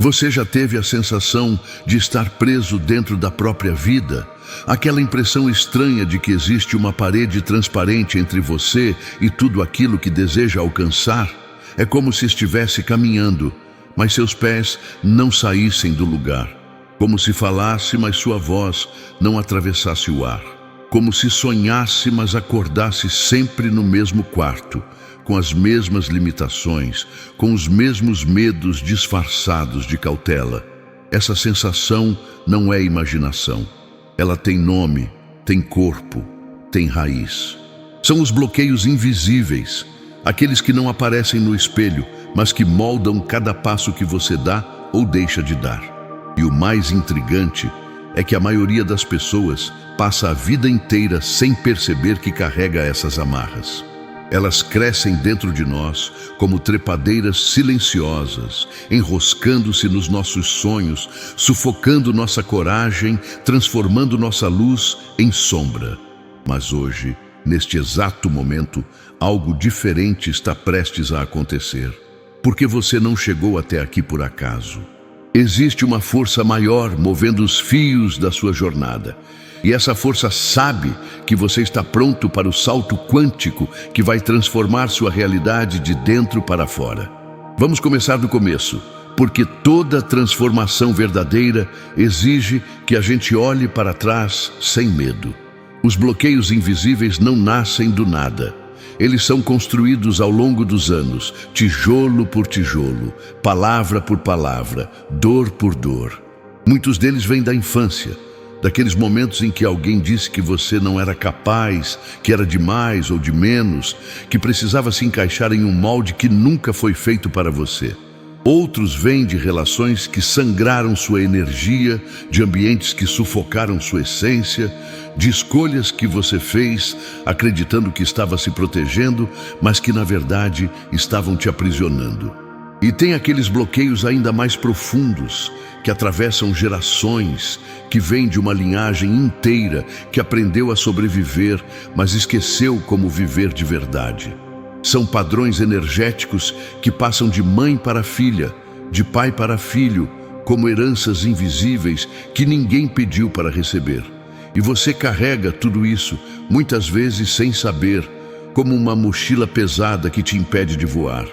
Você já teve a sensação de estar preso dentro da própria vida? Aquela impressão estranha de que existe uma parede transparente entre você e tudo aquilo que deseja alcançar? É como se estivesse caminhando, mas seus pés não saíssem do lugar. Como se falasse, mas sua voz não atravessasse o ar. Como se sonhasse, mas acordasse sempre no mesmo quarto, com as mesmas limitações, com os mesmos medos disfarçados de cautela. Essa sensação não é imaginação. Ela tem nome, tem corpo, tem raiz. São os bloqueios invisíveis, aqueles que não aparecem no espelho, mas que moldam cada passo que você dá ou deixa de dar. E o mais intrigante é que a maioria das pessoas passa a vida inteira sem perceber que carrega essas amarras. Elas crescem dentro de nós como trepadeiras silenciosas, enroscando-se nos nossos sonhos, sufocando nossa coragem, transformando nossa luz em sombra. Mas hoje, neste exato momento, algo diferente está prestes a acontecer. Porque você não chegou até aqui por acaso. Existe uma força maior movendo os fios da sua jornada. E essa força sabe que você está pronto para o salto quântico que vai transformar sua realidade de dentro para fora. Vamos começar do começo, porque toda transformação verdadeira exige que a gente olhe para trás sem medo. Os bloqueios invisíveis não nascem do nada. Eles são construídos ao longo dos anos, tijolo por tijolo, palavra por palavra, dor por dor. Muitos deles vêm da infância, daqueles momentos em que alguém disse que você não era capaz, que era de mais ou de menos, que precisava se encaixar em um molde que nunca foi feito para você. Outros vêm de relações que sangraram sua energia, de ambientes que sufocaram sua essência, de escolhas que você fez acreditando que estava se protegendo, mas que na verdade estavam te aprisionando. E tem aqueles bloqueios ainda mais profundos, que atravessam gerações, que vêm de uma linhagem inteira que aprendeu a sobreviver, mas esqueceu como viver de verdade. São padrões energéticos que passam de mãe para filha, de pai para filho, como heranças invisíveis que ninguém pediu para receber. E você carrega tudo isso, muitas vezes sem saber, como uma mochila pesada que te impede de voar.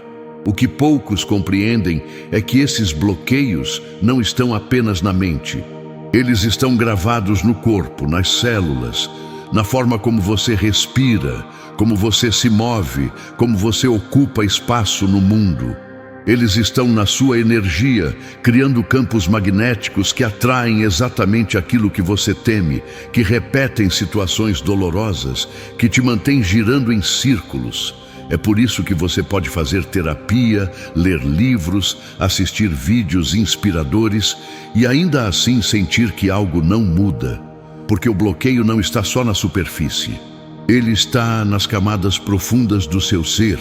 O que poucos compreendem é que esses bloqueios não estão apenas na mente. Eles estão gravados no corpo, nas células, na forma como você respira, como você se move, como você ocupa espaço no mundo. Eles estão na sua energia, criando campos magnéticos que atraem exatamente aquilo que você teme, que repetem situações dolorosas, que te mantêm girando em círculos. É por isso que você pode fazer terapia, ler livros, assistir vídeos inspiradores e ainda assim sentir que algo não muda. Porque o bloqueio não está só na superfície. Ele está nas camadas profundas do seu ser,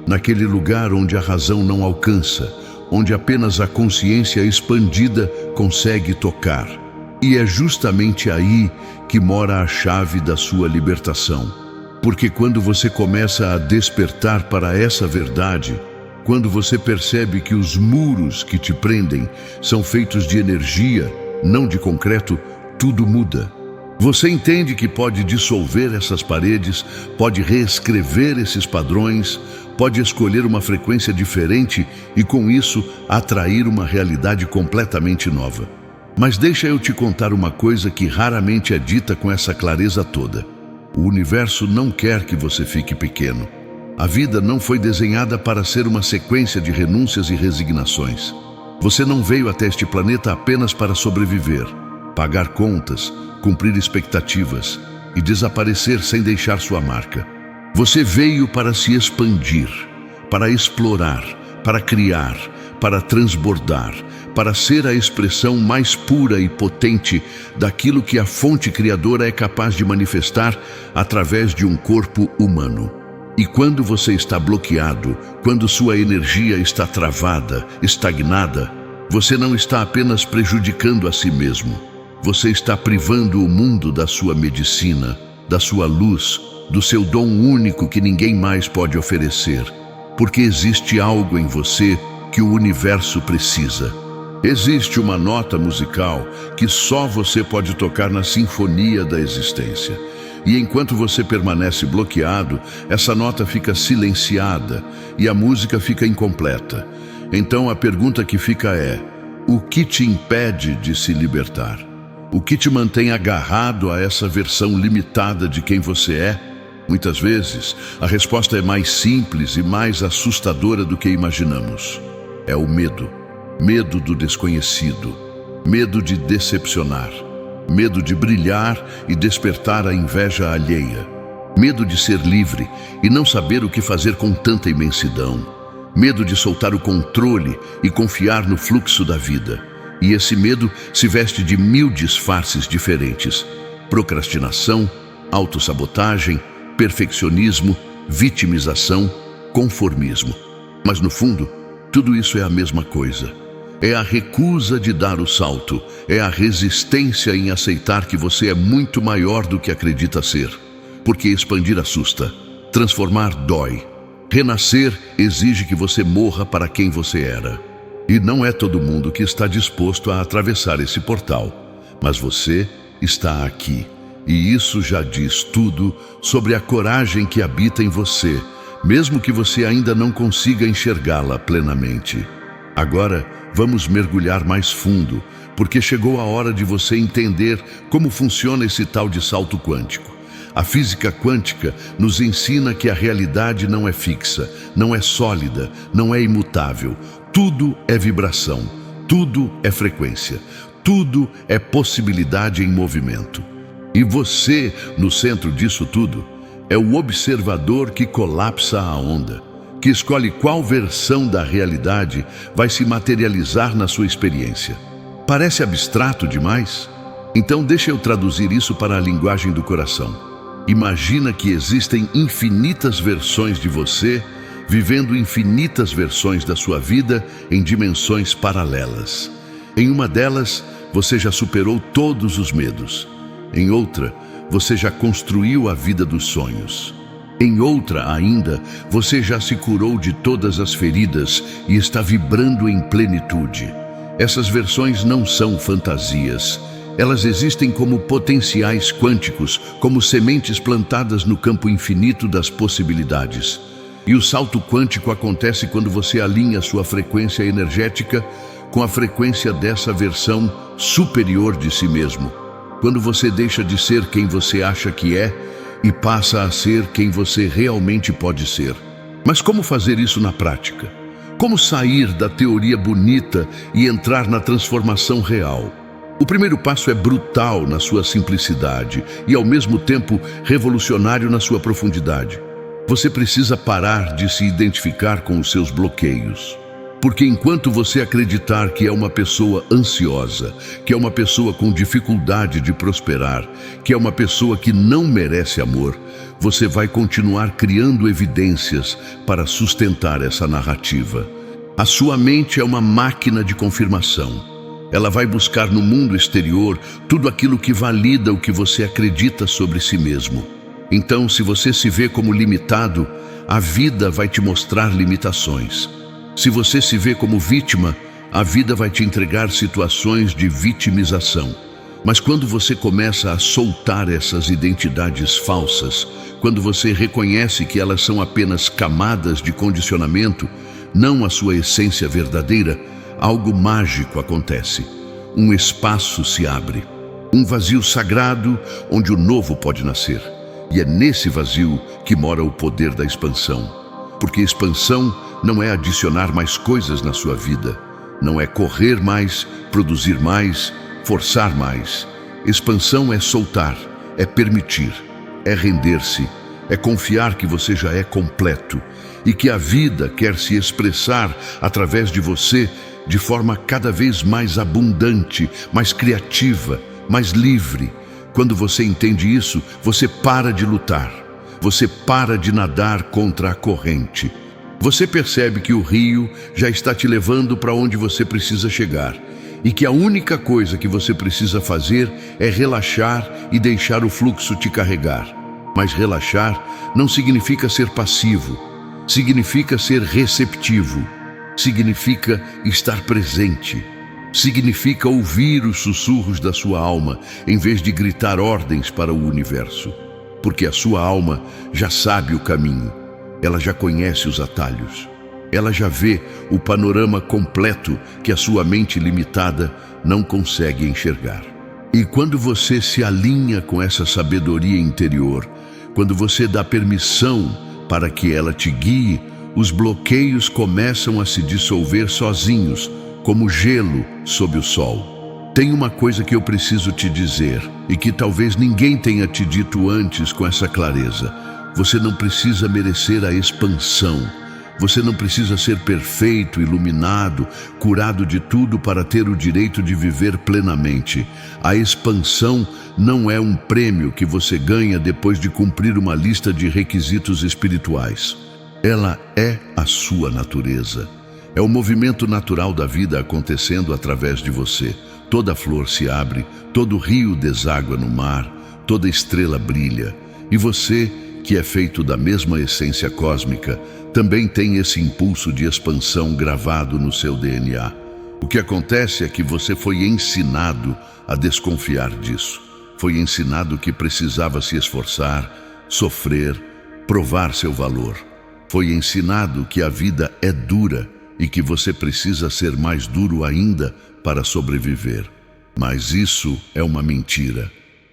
naquele lugar onde a razão não alcança, onde apenas a consciência expandida consegue tocar. E é justamente aí que mora a chave da sua libertação. Porque quando você começa a despertar para essa verdade, quando você percebe que os muros que te prendem são feitos de energia, não de concreto, tudo muda. Você entende que pode dissolver essas paredes, pode reescrever esses padrões, pode escolher uma frequência diferente e com isso atrair uma realidade completamente nova. Mas deixa eu te contar uma coisa que raramente é dita com essa clareza toda. O universo não quer que você fique pequeno. A vida não foi desenhada para ser uma sequência de renúncias e resignações. Você não veio até este planeta apenas para sobreviver, pagar contas, cumprir expectativas e desaparecer sem deixar sua marca. Você veio para se expandir, para explorar, para criar, para transbordar, para ser a expressão mais pura e potente daquilo que a fonte criadora é capaz de manifestar através de um corpo humano. E quando você está bloqueado, quando sua energia está travada, estagnada, você não está apenas prejudicando a si mesmo. Você está privando o mundo da sua medicina, da sua luz, do seu dom único que ninguém mais pode oferecer. Porque existe algo em você que o universo precisa. Existe uma nota musical que só você pode tocar na sinfonia da existência. E enquanto você permanece bloqueado, essa nota fica silenciada e a música fica incompleta. Então a pergunta que fica é: o que te impede de se libertar? O que te mantém agarrado a essa versão limitada de quem você é? Muitas vezes, a resposta é mais simples e mais assustadora do que imaginamos. É o medo. Medo do desconhecido. Medo de decepcionar. Medo de brilhar e despertar a inveja alheia. Medo de ser livre e não saber o que fazer com tanta imensidão. Medo de soltar o controle e confiar no fluxo da vida. E esse medo se veste de 1000 disfarces diferentes: procrastinação, autossabotagem, perfeccionismo, vitimização, conformismo. Mas no fundo, tudo isso é a mesma coisa. É a recusa de dar o salto, é a resistência em aceitar que você é muito maior do que acredita ser. Porque expandir assusta, transformar dói. Renascer exige que você morra para quem você era. E não é todo mundo que está disposto a atravessar esse portal, mas você está aqui. E isso já diz tudo sobre a coragem que habita em você, mesmo que você ainda não consiga enxergá-la plenamente. Agora, vamos mergulhar mais fundo, porque chegou a hora de você entender como funciona esse tal de salto quântico. A física quântica nos ensina que a realidade não é fixa, não é sólida, não é imutável. Tudo é vibração, tudo é frequência, tudo é possibilidade em movimento. E você, no centro disso tudo, é o observador que colapsa a onda, que escolhe qual versão da realidade vai se materializar na sua experiência. Parece abstrato demais? Então deixa eu traduzir isso para a linguagem do coração. Imagina que existem infinitas versões de você, vivendo infinitas versões da sua vida em dimensões paralelas. Em uma delas, você já superou todos os medos. Em outra, você já construiu a vida dos sonhos. Em outra ainda, você já se curou de todas as feridas e está vibrando em plenitude. Essas versões não são fantasias. Elas existem como potenciais quânticos, como sementes plantadas no campo infinito das possibilidades. E o salto quântico acontece quando você alinha sua frequência energética com a frequência dessa versão superior de si mesmo. Quando você deixa de ser quem você acha que é e passa a ser quem você realmente pode ser. Mas como fazer isso na prática? Como sair da teoria bonita e entrar na transformação real? O primeiro passo é brutal na sua simplicidade e, ao mesmo tempo, revolucionário na sua profundidade. Você precisa parar de se identificar com os seus bloqueios. Porque enquanto você acreditar que é uma pessoa ansiosa, que é uma pessoa com dificuldade de prosperar, que é uma pessoa que não merece amor, você vai continuar criando evidências para sustentar essa narrativa. A sua mente é uma máquina de confirmação. Ela vai buscar no mundo exterior tudo aquilo que valida o que você acredita sobre si mesmo. Então, se você se vê como limitado, a vida vai te mostrar limitações. Se você se vê como vítima, a vida vai te entregar situações de vitimização. Mas quando você começa a soltar essas identidades falsas, quando você reconhece que elas são apenas camadas de condicionamento, não a sua essência verdadeira, algo mágico acontece. Um espaço se abre, um vazio sagrado onde o novo pode nascer. E é nesse vazio que mora o poder da expansão. Porque expansão não é adicionar mais coisas na sua vida. Não é correr mais, produzir mais, forçar mais. Expansão é soltar, é permitir, é render-se, é confiar que você já é completo e que a vida quer se expressar através de você de forma cada vez mais abundante, mais criativa, mais livre. Quando você entende isso, você para de lutar. Você para de nadar contra a corrente. Você percebe que o rio já está te levando para onde você precisa chegar e que a única coisa que você precisa fazer é relaxar e deixar o fluxo te carregar. Mas relaxar não significa ser passivo, significa ser receptivo, significa estar presente. Significa ouvir os sussurros da sua alma, em vez de gritar ordens para o universo. Porque a sua alma já sabe o caminho, ela já conhece os atalhos. Ela já vê o panorama completo que a sua mente limitada não consegue enxergar. E quando você se alinha com essa sabedoria interior, quando você dá permissão para que ela te guie, os bloqueios começam a se dissolver sozinhos, como gelo sob o sol. Tem uma coisa que eu preciso te dizer, e que talvez ninguém tenha te dito antes com essa clareza. Você não precisa merecer a expansão. Você não precisa ser perfeito, iluminado, curado de tudo para ter o direito de viver plenamente. A expansão não é um prêmio que você ganha depois de cumprir uma lista de requisitos espirituais. Ela é a sua natureza. É o movimento natural da vida acontecendo através de você. Toda flor se abre, todo rio deságua no mar, toda estrela brilha. E você, que é feito da mesma essência cósmica, também tem esse impulso de expansão gravado no seu DNA. O que acontece é que você foi ensinado a desconfiar disso. Foi ensinado que precisava se esforçar, sofrer, provar seu valor. Foi ensinado que a vida é dura e que você precisa ser mais duro ainda para sobreviver. Mas isso é uma mentira.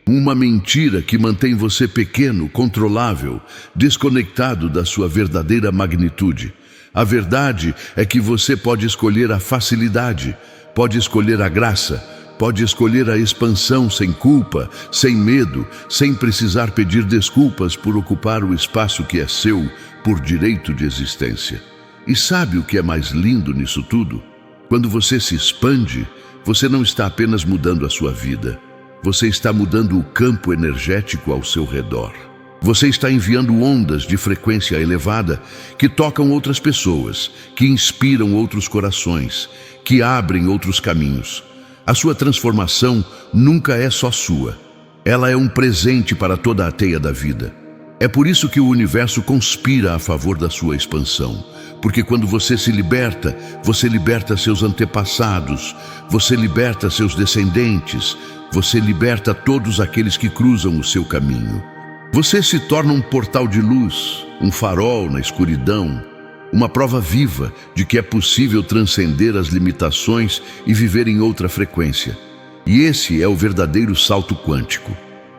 Uma mentira que mantém você pequeno, controlável, desconectado da sua verdadeira magnitude. A verdade é que você pode escolher a facilidade, pode escolher a graça, pode escolher a expansão sem culpa, sem medo, sem precisar pedir desculpas por ocupar o espaço que é seu por direito de existência. E sabe o que é mais lindo nisso tudo? Quando você se expande, você não está apenas mudando a sua vida. Você está mudando o campo energético ao seu redor. Você está enviando ondas de frequência elevada que tocam outras pessoas, que inspiram outros corações, que abrem outros caminhos. A sua transformação nunca é só sua. Ela é um presente para toda a teia da vida. É por isso que o universo conspira a favor da sua expansão. Porque quando você se liberta, você liberta seus antepassados, você liberta seus descendentes, você liberta todos aqueles que cruzam o seu caminho. Você se torna um portal de luz, um farol na escuridão, uma prova viva de que é possível transcender as limitações e viver em outra frequência. E esse é o verdadeiro salto quântico.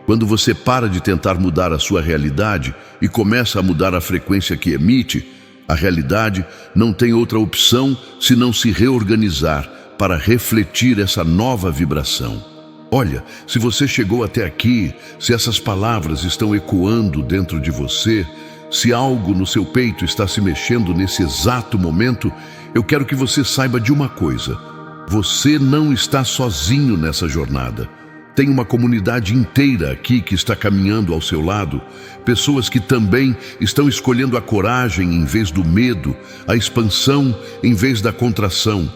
Quando você para de tentar mudar a sua realidade e começa a mudar a frequência que emite, a realidade não tem outra opção senão se reorganizar para refletir essa nova vibração. Olha, se você chegou até aqui, se essas palavras estão ecoando dentro de você, se algo no seu peito está se mexendo nesse exato momento, eu quero que você saiba de uma coisa: você não está sozinho nessa jornada. Tem uma comunidade inteira aqui que está caminhando ao seu lado, pessoas que também estão escolhendo a coragem em vez do medo, a expansão em vez da contração.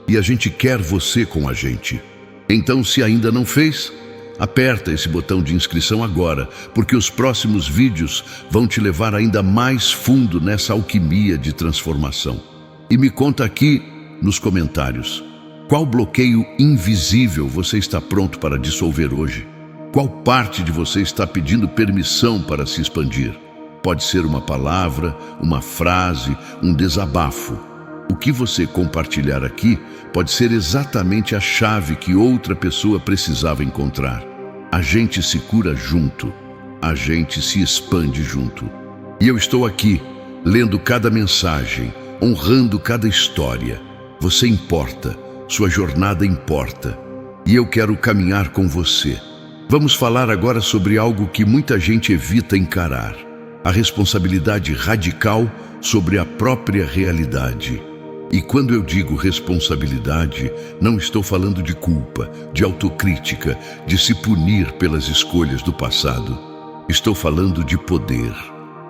E a gente quer você com a gente. Então, se ainda não fez, aperta esse botão de inscrição agora, porque os próximos vídeos vão te levar ainda mais fundo nessa alquimia de transformação. E me conta aqui nos comentários: qual bloqueio invisível você está pronto para dissolver hoje? Qual parte de você está pedindo permissão para se expandir? Pode ser uma palavra, uma frase, um desabafo. O que você compartilhar aqui pode ser exatamente a chave que outra pessoa precisava encontrar. A gente se cura junto, a gente se expande junto. E eu estou aqui, lendo cada mensagem, honrando cada história. Você importa. Sua jornada importa, e eu quero caminhar com você. Vamos falar agora sobre algo que muita gente evita encarar: a responsabilidade radical sobre a própria realidade. E quando eu digo responsabilidade, não estou falando de culpa, de autocrítica, de se punir pelas escolhas do passado. Estou falando de poder.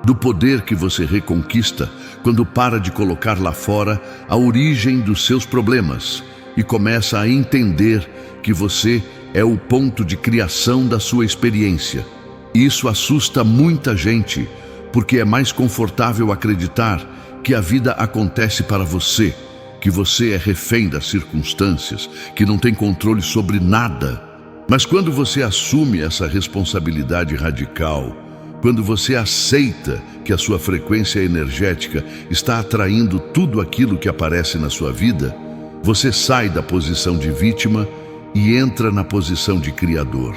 Do poder que você reconquista quando para de colocar lá fora a origem dos seus problemas e começa a entender que você é o ponto de criação da sua experiência. Isso assusta muita gente, porque é mais confortável acreditar que a vida acontece para você, que você é refém das circunstâncias, que não tem controle sobre nada. Mas quando você assume essa responsabilidade radical, quando você aceita que a sua frequência energética está atraindo tudo aquilo que aparece na sua vida, você sai da posição de vítima e entra na posição de criador.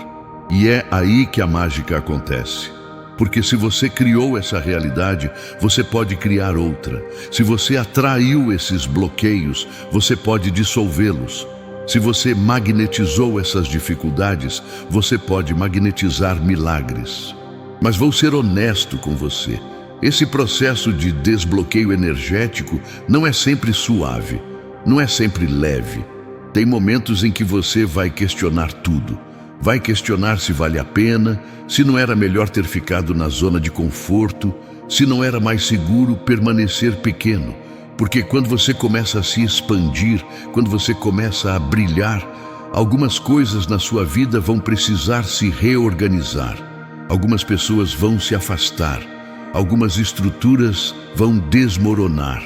E é aí que a mágica acontece. Porque se você criou essa realidade, você pode criar outra. Se você atraiu esses bloqueios, você pode dissolvê-los. Se você magnetizou essas dificuldades, você pode magnetizar milagres. Mas vou ser honesto com você. Esse processo de desbloqueio energético não é sempre suave, não é sempre leve. Tem momentos em que você vai questionar tudo. Vai questionar se vale a pena, se não era melhor ter ficado na zona de conforto, se não era mais seguro permanecer pequeno. Porque quando você começa a se expandir, quando você começa a brilhar, algumas coisas na sua vida vão precisar se reorganizar. Algumas pessoas vão se afastar. Algumas estruturas vão desmoronar.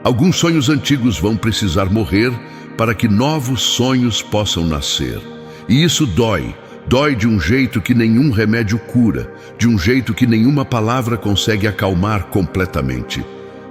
Alguns sonhos antigos vão precisar morrer para que novos sonhos possam nascer. E isso dói. Dói de um jeito que nenhum remédio cura, de um jeito que nenhuma palavra consegue acalmar completamente.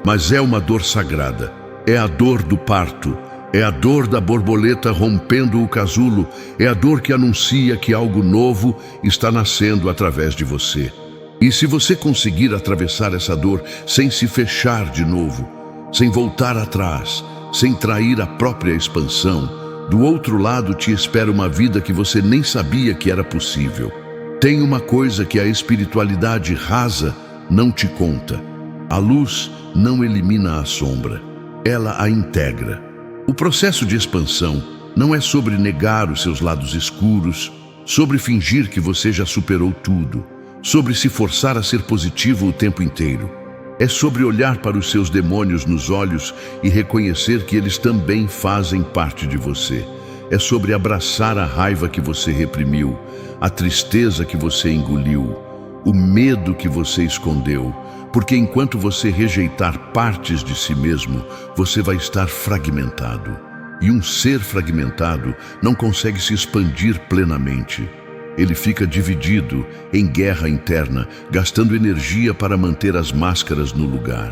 Mas é uma dor sagrada. É a dor do parto. É a dor da borboleta rompendo o casulo. É a dor que anuncia que algo novo está nascendo através de você. E se você conseguir atravessar essa dor sem se fechar de novo, sem voltar atrás, sem trair a própria expansão, do outro lado te espera uma vida que você nem sabia que era possível. Tem uma coisa que a espiritualidade rasa não te conta. A luz não elimina a sombra, ela a integra. O processo de expansão não é sobre negar os seus lados escuros, sobre fingir que você já superou tudo, sobre se forçar a ser positivo o tempo inteiro. É sobre olhar para os seus demônios nos olhos e reconhecer que eles também fazem parte de você. É sobre abraçar a raiva que você reprimiu, a tristeza que você engoliu, o medo que você escondeu, porque enquanto você rejeitar partes de si mesmo, você vai estar fragmentado. E um ser fragmentado não consegue se expandir plenamente. Ele fica dividido, em guerra interna, gastando energia para manter as máscaras no lugar.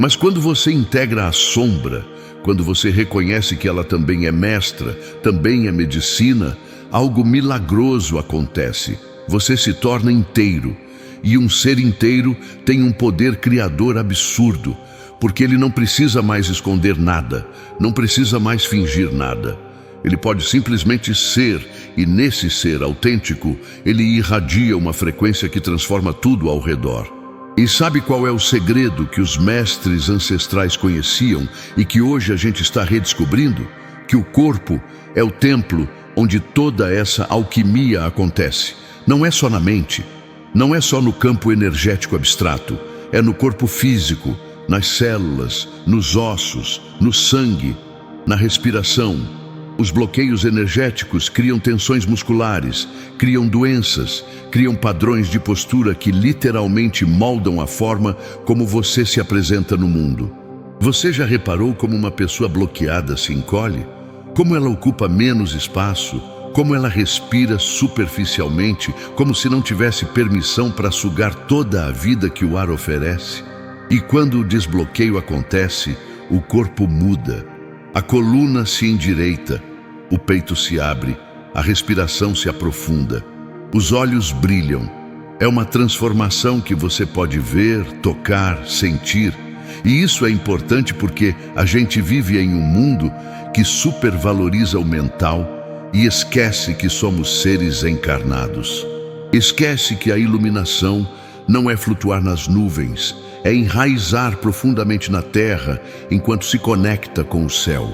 Mas quando você integra a sombra, quando você reconhece que ela também é mestra, também é medicina, algo milagroso acontece. Você se torna inteiro. E um ser inteiro tem um poder criador absurdo, porque ele não precisa mais esconder nada, não precisa mais fingir nada. Ele pode simplesmente ser, e nesse ser autêntico, ele irradia uma frequência que transforma tudo ao redor. E sabe qual é o segredo que os mestres ancestrais conheciam e que hoje a gente está redescobrindo? Que o corpo é o templo onde toda essa alquimia acontece. Não é só na mente, não é só no campo energético abstrato, é no corpo físico, nas células, nos ossos, no sangue, na respiração. Os bloqueios energéticos criam tensões musculares, criam doenças, criam padrões de postura que literalmente moldam a forma como você se apresenta no mundo. Você já reparou como uma pessoa bloqueada se encolhe? Como ela ocupa menos espaço? Como ela respira superficialmente, como se não tivesse permissão para sugar toda a vida que o ar oferece? E quando o desbloqueio acontece, o corpo muda. A coluna se endireita, o peito se abre, a respiração se aprofunda, os olhos brilham. É uma transformação que você pode ver, tocar, sentir. E isso é importante porque a gente vive em um mundo que supervaloriza o mental e esquece que somos seres encarnados. Esquece que a iluminação não é flutuar nas nuvens, é enraizar profundamente na terra enquanto se conecta com o céu.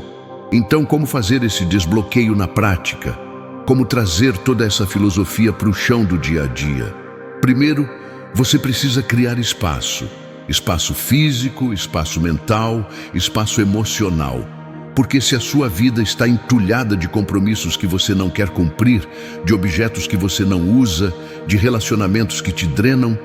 Então, como fazer esse desbloqueio na prática? Como trazer toda essa filosofia para o chão do dia a dia? Primeiro, você precisa criar espaço. Espaço físico, espaço mental, espaço emocional. Porque se a sua vida está entulhada de compromissos que você não quer cumprir, de objetos que você não usa, de relacionamentos que te drenam,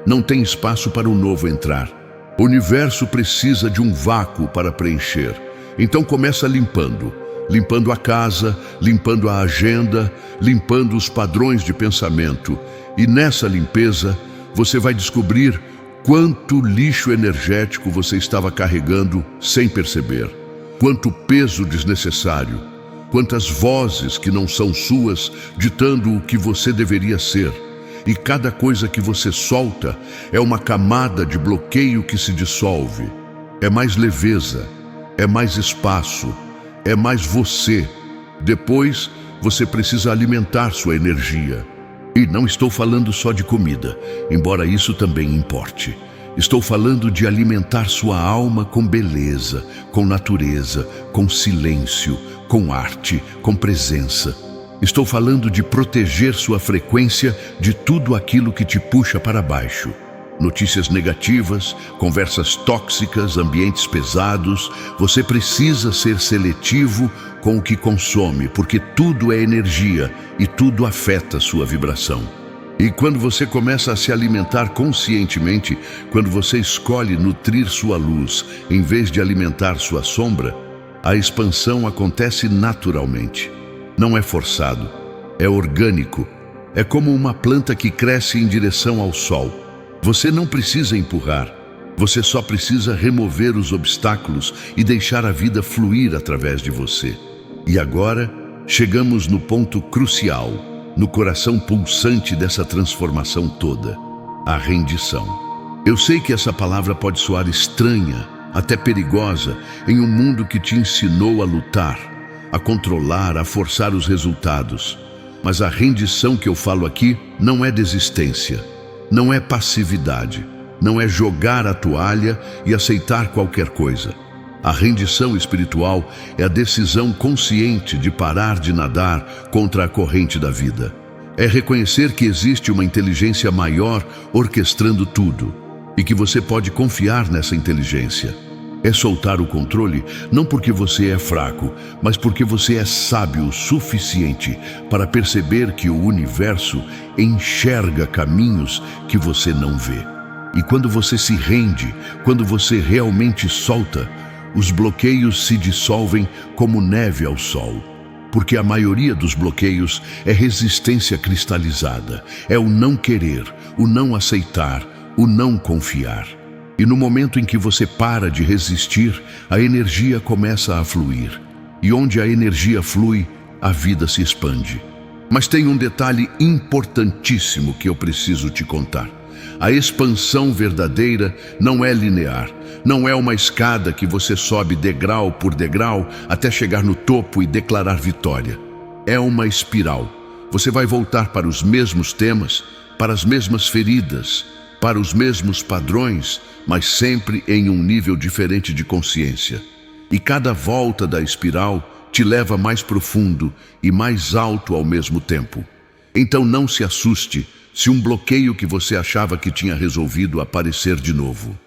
não tem espaço para o novo entrar. O universo precisa de um vácuo para preencher. Então começa limpando. Limpando a casa, limpando a agenda, limpando os padrões de pensamento. E nessa limpeza, você vai descobrir quanto lixo energético você estava carregando sem perceber. Quanto peso desnecessário. Quantas vozes que não são suas ditando o que você deveria ser. E cada coisa que você solta é uma camada de bloqueio que se dissolve. É mais leveza, é mais espaço, é mais você. Depois, você precisa alimentar sua energia. E não estou falando só de comida, embora isso também importe. Estou falando de alimentar sua alma com beleza, com natureza, com silêncio, com arte, com presença. Estou falando de proteger sua frequência de tudo aquilo que te puxa para baixo. Notícias negativas, conversas tóxicas, ambientes pesados. Você precisa ser seletivo com o que consome, porque tudo é energia e tudo afeta sua vibração. E quando você começa a se alimentar conscientemente, quando você escolhe nutrir sua luz em vez de alimentar sua sombra, a expansão acontece naturalmente. Não é forçado, é orgânico. É como uma planta que cresce em direção ao sol. Você não precisa empurrar, você só precisa remover os obstáculos e deixar a vida fluir através de você. E agora, chegamos no ponto crucial, no coração pulsante dessa transformação toda, a rendição. Eu sei que essa palavra pode soar estranha, até perigosa, em um mundo que te ensinou a lutar, a controlar, a forçar os resultados. Mas a rendição que eu falo aqui não é desistência. Não é passividade, não é jogar a toalha e aceitar qualquer coisa. A rendição espiritual é a decisão consciente de parar de nadar contra a corrente da vida. É reconhecer que existe uma inteligência maior orquestrando tudo e que você pode confiar nessa inteligência. É soltar o controle não porque você é fraco, mas porque você é sábio o suficiente para perceber que o universo enxerga caminhos que você não vê. E quando você se rende, quando você realmente solta, os bloqueios se dissolvem como neve ao sol. Porque a maioria dos bloqueios é resistência cristalizada, é o não querer, o não aceitar, o não confiar. E no momento em que você para de resistir, a energia começa a fluir. E onde a energia flui, a vida se expande. Mas tem um detalhe importantíssimo que eu preciso te contar. A expansão verdadeira não é linear. Não é uma escada que você sobe degrau por degrau até chegar no topo e declarar vitória. É uma espiral. Você vai voltar para os mesmos temas, para as mesmas feridas, para os mesmos padrões, mas sempre em um nível diferente de consciência. E cada volta da espiral te leva mais profundo e mais alto ao mesmo tempo. Então não se assuste se um bloqueio que você achava que tinha resolvido aparecer de novo.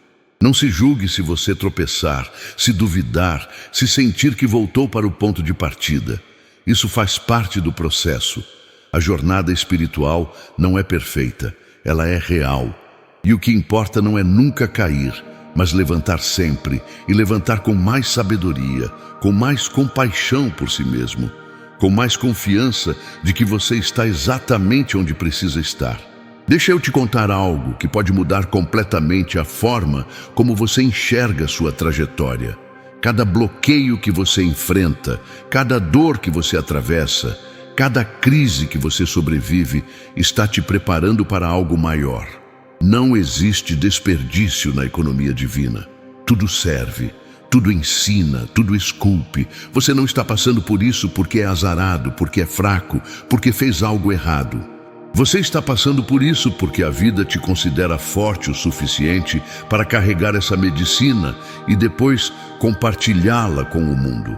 Não se julgue se você tropeçar, se duvidar, se sentir que voltou para o ponto de partida. Isso faz parte do processo. A jornada espiritual não é perfeita, ela é real. E o que importa não é nunca cair, mas levantar sempre, e levantar com mais sabedoria, com mais compaixão por si mesmo, com mais confiança de que você está exatamente onde precisa estar. Deixa eu te contar algo que pode mudar completamente a forma como você enxerga sua trajetória. Cada bloqueio que você enfrenta, cada dor que você atravessa, cada crise que você sobrevive, está te preparando para algo maior. Não existe desperdício na economia divina. Tudo serve, tudo ensina, tudo esculpe. Você não está passando por isso porque é azarado, porque é fraco, porque fez algo errado. Você está passando por isso porque a vida te considera forte o suficiente para carregar essa medicina e depois compartilhá-la com o mundo.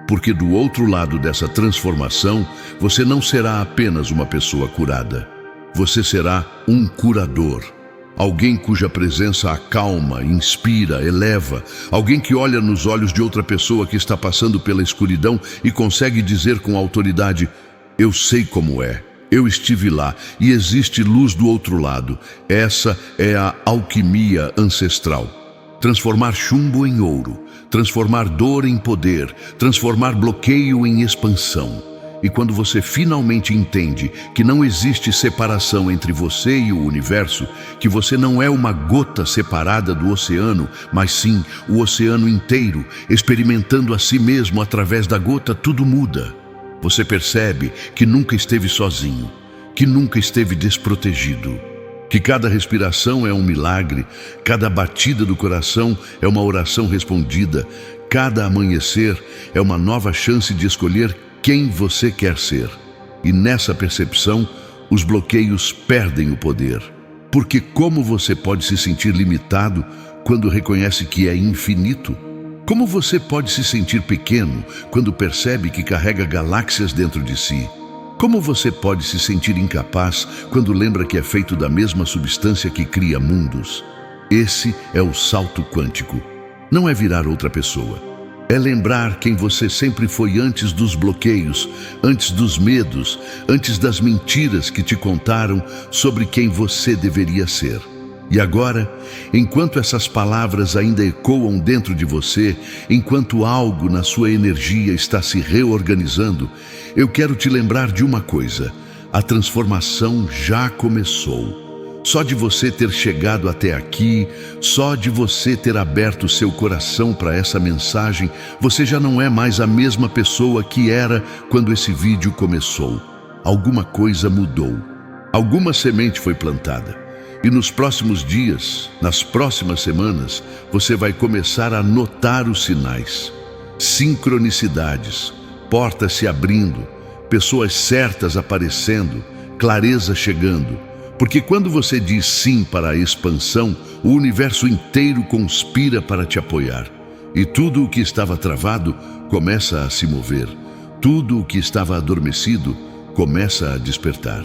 Porque do outro lado dessa transformação, você não será apenas uma pessoa curada. Você será um curador. Alguém cuja presença acalma, inspira, eleva. Alguém que olha nos olhos de outra pessoa que está passando pela escuridão e consegue dizer com autoridade: eu sei como é, eu estive lá e existe luz do outro lado. Essa é a alquimia ancestral. Transformar chumbo em ouro, transformar dor em poder, transformar bloqueio em expansão. E quando você finalmente entende que não existe separação entre você e o universo, que você não é uma gota separada do oceano, mas sim o oceano inteiro, experimentando a si mesmo através da gota, tudo muda. Você percebe que nunca esteve sozinho, que nunca esteve desprotegido, que cada respiração é um milagre, cada batida do coração é uma oração respondida, cada amanhecer é uma nova chance de escolher quem você quer ser. E nessa percepção, os bloqueios perdem o poder. Porque como você pode se sentir limitado quando reconhece que é infinito? Como você pode se sentir pequeno quando percebe que carrega galáxias dentro de si? Como você pode se sentir incapaz quando lembra que é feito da mesma substância que cria mundos? Esse é o salto quântico. Não é virar outra pessoa. É lembrar quem você sempre foi antes dos bloqueios, antes dos medos, antes das mentiras que te contaram sobre quem você deveria ser. E agora, enquanto essas palavras ainda ecoam dentro de você, enquanto algo na sua energia está se reorganizando, eu quero te lembrar de uma coisa: a transformação já começou. Só de você ter chegado até aqui, só de você ter aberto seu coração para essa mensagem, você já não é mais a mesma pessoa que era quando esse vídeo começou. Alguma coisa mudou. Alguma semente foi plantada. E nos próximos dias, nas próximas semanas, você vai começar a notar os sinais. Sincronicidades, portas se abrindo, pessoas certas aparecendo, clareza chegando. Porque quando você diz sim para a expansão, o universo inteiro conspira para te apoiar. E tudo o que estava travado começa a se mover. Tudo o que estava adormecido começa a despertar.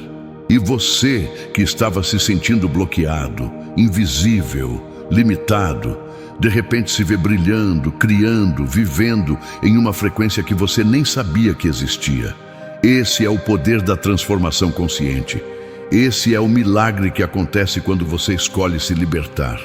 E você que estava se sentindo bloqueado, invisível, limitado, de repente se vê brilhando, criando, vivendo em uma frequência que você nem sabia que existia. Esse é o poder da transformação consciente. Esse é o milagre que acontece quando você escolhe se libertar.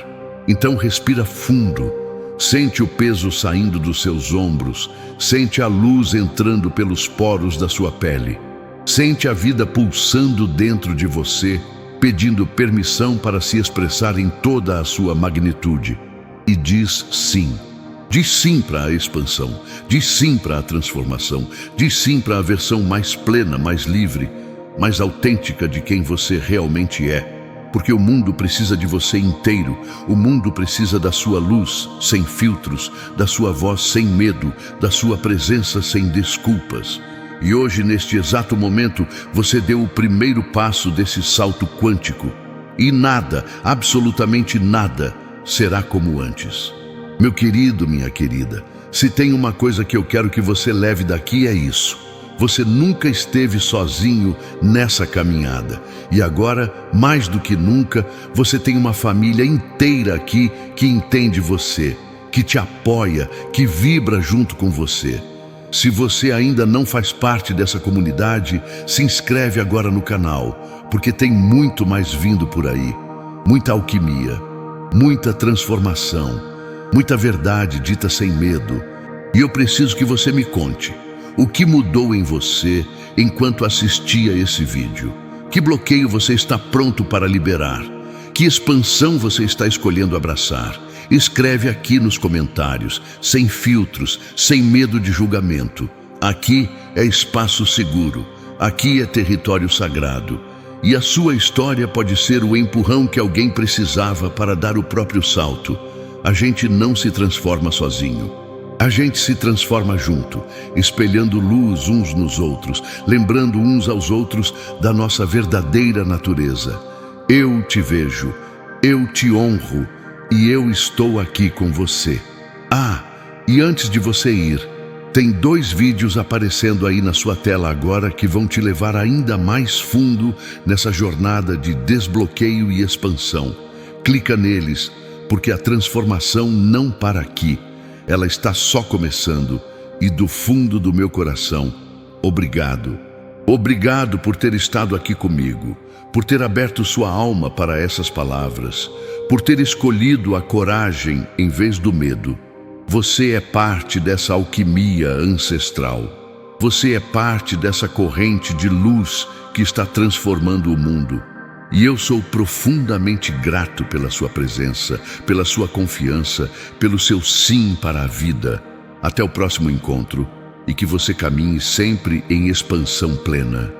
Então respira fundo, sente o peso saindo dos seus ombros, sente a luz entrando pelos poros da sua pele, sente a vida pulsando dentro de você, pedindo permissão para se expressar em toda a sua magnitude. E diz sim. Diz sim para a expansão, diz sim para a transformação, diz sim para a versão mais plena, mais livre, mais autêntica de quem você realmente é. Porque o mundo precisa de você inteiro, o mundo precisa da sua luz, sem filtros, da sua voz sem medo, da sua presença sem desculpas. E hoje, neste exato momento, você deu o primeiro passo desse salto quântico. E nada, absolutamente nada, será como antes. Meu querido, minha querida, se tem uma coisa que eu quero que você leve daqui é isso. Você nunca esteve sozinho nessa caminhada. E agora, mais do que nunca, você tem uma família inteira aqui que entende você, que te apoia, que vibra junto com você. Se você ainda não faz parte dessa comunidade, se inscreve agora no canal, porque tem muito mais vindo por aí. Muita alquimia, muita transformação, muita verdade dita sem medo. E eu preciso que você me conte. O que mudou em você enquanto assistia esse vídeo? Que bloqueio você está pronto para liberar? Que expansão você está escolhendo abraçar? Escreve aqui nos comentários, sem filtros, sem medo de julgamento. Aqui é espaço seguro, aqui é território sagrado. E a sua história pode ser o empurrão que alguém precisava para dar o próprio salto. A gente não se transforma sozinho. A gente se transforma junto, espelhando luz uns nos outros, lembrando uns aos outros da nossa verdadeira natureza. Eu te vejo, eu te honro e eu estou aqui com você. Ah, e antes de você ir, tem 2 vídeos aparecendo aí na sua tela agora que vão te levar ainda mais fundo nessa jornada de desbloqueio e expansão. Clica neles, porque a transformação não para aqui. Ela está só começando, e do fundo do meu coração, obrigado. Obrigado por ter estado aqui comigo, por ter aberto sua alma para essas palavras, por ter escolhido a coragem em vez do medo. Você é parte dessa alquimia ancestral. Você é parte dessa corrente de luz que está transformando o mundo. E eu sou profundamente grato pela sua presença, pela sua confiança, pelo seu sim para a vida. Até o próximo encontro e que você caminhe sempre em expansão plena.